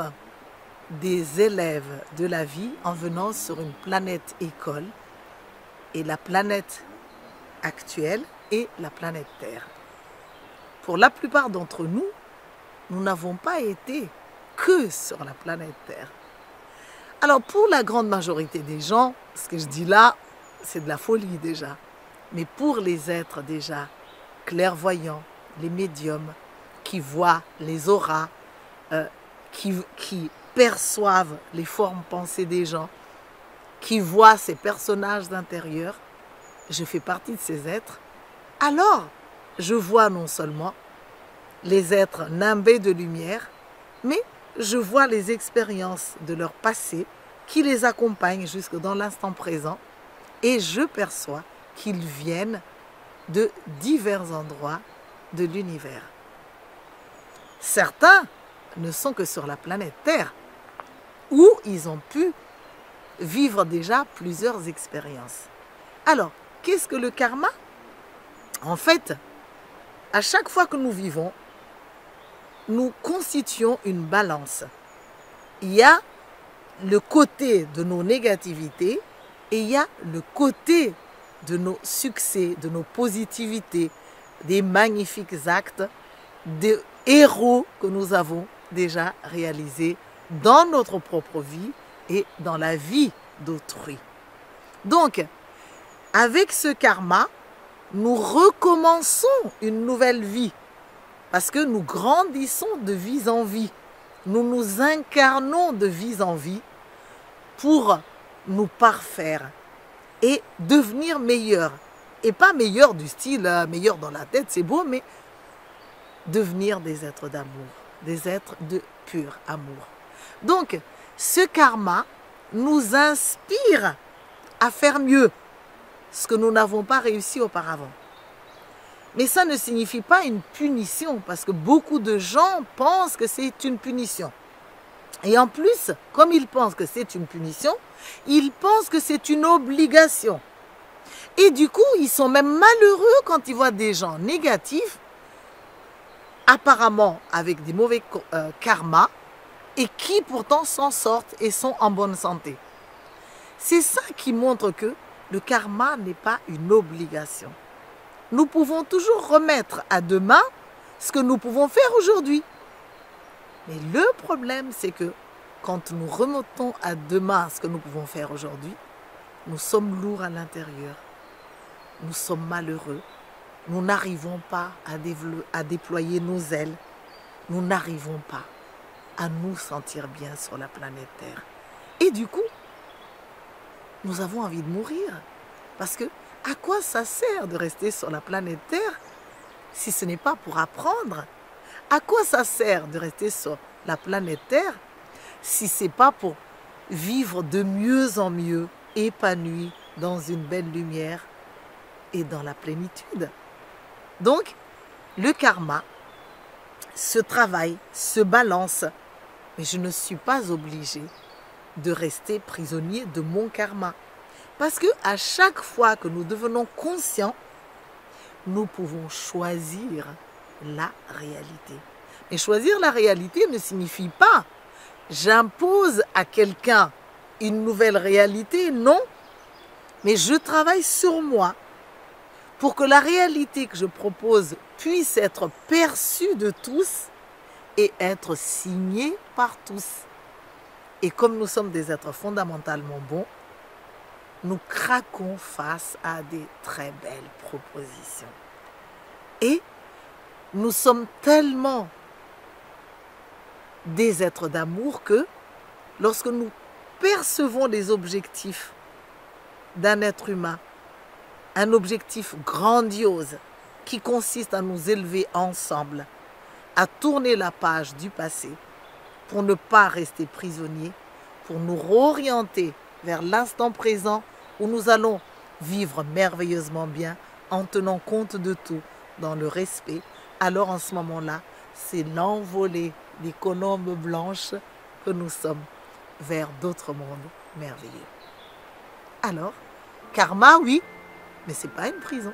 sommes des élèves de la vie en venant sur une planète école, et la planète actuelle est la planète Terre. Pour la plupart d'entre nous, nous n'avons pas été que sur la planète Terre. Alors pour la grande majorité des gens, ce que je dis là, c'est de la folie déjà. Mais pour les êtres déjà clairvoyants, les médiums, qui voient les auras, qui perçoivent les formes pensées des gens, qui voient ces personnages intérieurs, je fais partie de ces êtres. Alors, je vois non seulement les êtres nimbés de lumière, mais je vois les expériences de leur passé qui les accompagnent jusque dans l'instant présent et je perçois qu'ils viennent de divers endroits de l'univers. Certains ne sont que sur la planète Terre où ils ont pu vivre déjà plusieurs expériences. Alors, qu'est-ce que le karma? En fait, à chaque fois que nous vivons, nous constituons une balance. Il y a le côté de nos négativités et il y a le côté de nos succès, de nos positivités, des magnifiques actes, des héros que nous avons déjà réalisés dans notre propre vie et dans la vie d'autrui. Donc, avec ce karma, nous recommençons une nouvelle vie parce que nous grandissons de vie en vie. Nous nous incarnons de vie en vie pour nous parfaire et devenir meilleurs. Et pas meilleurs du style, meilleurs dans la tête, c'est beau, mais devenir des êtres d'amour, des êtres de pur amour. Donc, ce karma nous inspire à faire mieux, ce que nous n'avons pas réussi auparavant. Mais ça ne signifie pas une punition, parce que beaucoup de gens pensent que c'est une punition. Et en plus, comme ils pensent que c'est une punition, ils pensent que c'est une obligation. Et du coup, ils sont même malheureux quand ils voient des gens négatifs, apparemment avec des mauvais karmas, et qui pourtant s'en sortent et sont en bonne santé. C'est ça qui montre que le karma n'est pas une obligation. Nous pouvons toujours remettre à demain ce que nous pouvons faire aujourd'hui. Mais le problème, c'est que quand nous remettons à demain ce que nous pouvons faire aujourd'hui, nous sommes lourds à l'intérieur. Nous sommes malheureux. Nous n'arrivons pas à déployer nos ailes. Nous n'arrivons pas à nous sentir bien sur la planète Terre. Et du coup, nous avons envie de mourir. Parce que à quoi ça sert de rester sur la planète Terre si ce n'est pas pour apprendre? À quoi ça sert de rester sur la planète Terre si ce n'est pas pour vivre de mieux en mieux, épanoui dans une belle lumière et dans la plénitude? Donc, le karma se travaille, se balance, mais je ne suis pas obligée de rester prisonnier de mon karma. Parce qu'à chaque fois que nous devenons conscients, nous pouvons choisir la réalité. Et choisir la réalité ne signifie pas j'impose à quelqu'un une nouvelle réalité, non. Mais je travaille sur moi pour que la réalité que je propose puisse être perçue de tous et être signée par tous. Et comme nous sommes des êtres fondamentalement bons, nous craquons face à des très belles propositions. Et nous sommes tellement des êtres d'amour que lorsque nous percevons les objectifs d'un être humain, un objectif grandiose qui consiste à nous élever ensemble, à tourner la page du passé pour ne pas rester prisonniers, pour nous réorienter vers l'instant présent où nous allons vivre merveilleusement bien en tenant compte de tout dans le respect. Alors en ce moment-là, c'est l'envolée des colombes blanches que nous sommes vers d'autres mondes merveilleux. Alors, karma, oui, mais ce n'est pas une prison.